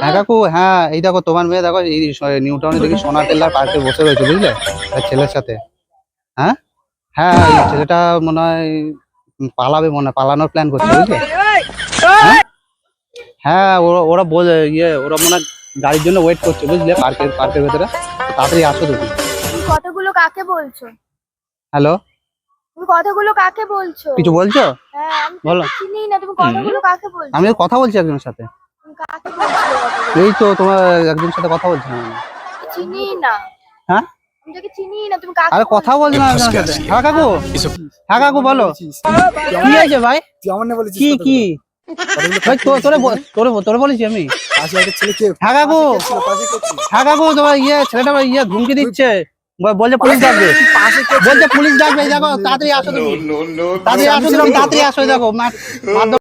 হ্যাঁ কাকু, হ্যাঁ এই দেখো তোমার মেয়ে দেখো এই নিউ টাউনে দেখি সোনা টেলার পার্কে বসে রয়েছে বুঝলে, তার ছেলের সাথে। হ্যাঁ হ্যাঁ, এই ছেলেটা মনে হয় পালাবে, মনে হয় পালানোর প্ল্যান করছে বুঝলে। হ্যাঁ হ্যাঁ, ওরা ওরা বলে ওরা মনে হয় গাড়ির জন্য ওয়েট করছে বুঝলে, পার্কের ভেতরে। তো তাড়াতাড়ি আসো তুমি। তুমি কথাগুলো কাকে বলছো? হ্যালো, তুমি কথাগুলো কাকে বলছো? কিছু বলছো? হ্যাঁ, আমি তো বলো। ওকে চিনি না, তুমি কথাগুলো কাকে বলছো? আমি কথা বলছি একজনের সাথে। তুমি কাকে বলছো কথাগুলো? এই তো তোমার একজনের সাথে কথা বলছিলাম আমি। আমি চিনি না। হ্যাঁ, আমি তোকে চিনি না, তুমি কাকে আরে কথা বলছো? বলছিলাম একজনের সাথে। হ্যাঁ কাকু, হ্যাঁ কাকু বলো। কি হয়েছে ভাই? তুই আমার না বলেছিস কি কি ভাই, তোরে বলেছি আমি। পাশে একটা ছেলে কে হ্যাঁ কাকু, পাশে কে ছিল? হ্যাঁ কাকু, তোমার ছেলেটা ধুমকি দিচ্ছে, বলছে পুলিশ ডাকবে, পাশে কে ছিল? বলছে পুলিশ ডাকবে। এই দেখো তাড়াতাড়ি আসো তুমি, তাড়াতাড়ি আসো তুমি, তাড়াতাড়ি আসো। এই দেখো মার